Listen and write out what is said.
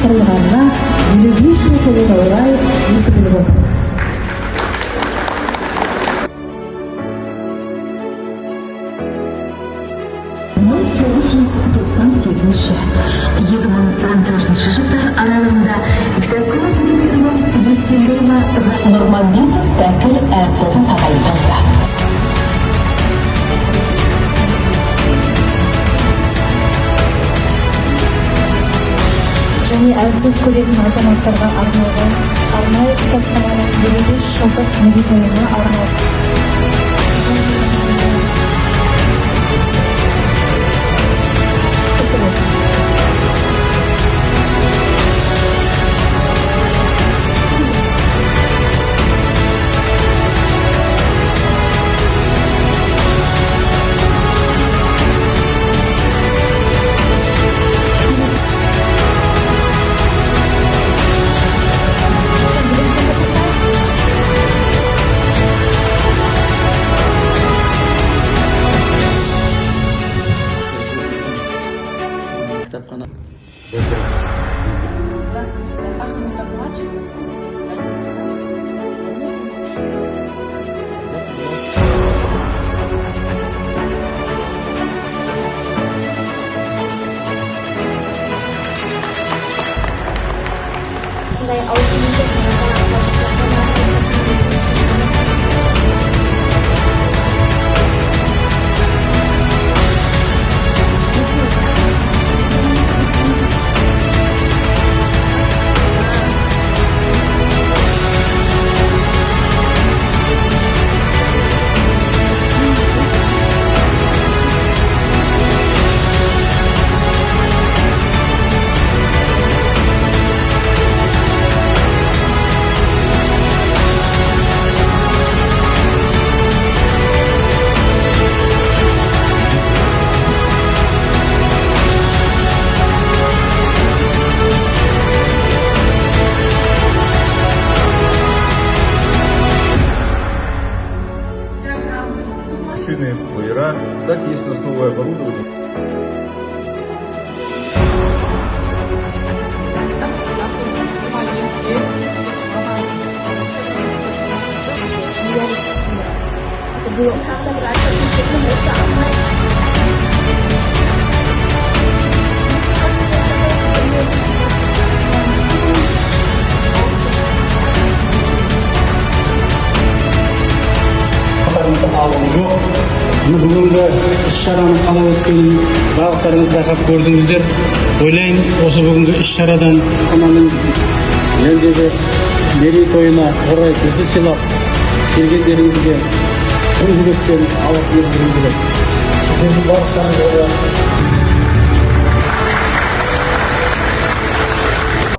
құрылғанына 55 жыл толуына орай өткізіліп отыр. жылдар аралығында кітапхана директорының Есенберма Нұрманбетов Бәкір әріптесін тағайындалды. Және әлсіз көретін азаматтарға арналған арнайы кітапхананың 55 жылдық мерейтойына арналған. Здравствуйте, каждому докладчику. Осындай ауқымды шараға қатысушыларға машины, плеера, так и есть у нас новое оборудование. жоқ. Бүгінгі іс-шараның қалай өткенін барлықтарыңыз байқап көрдіңіздер. Ойлаймын, осы бүгінгі іс-шарадан ананың елдегі мерейтойына орай бізді сыйлап келгендеріңізге шын жүректен алғыс білдіргім келеді. Сіздердің барлықтарыңызға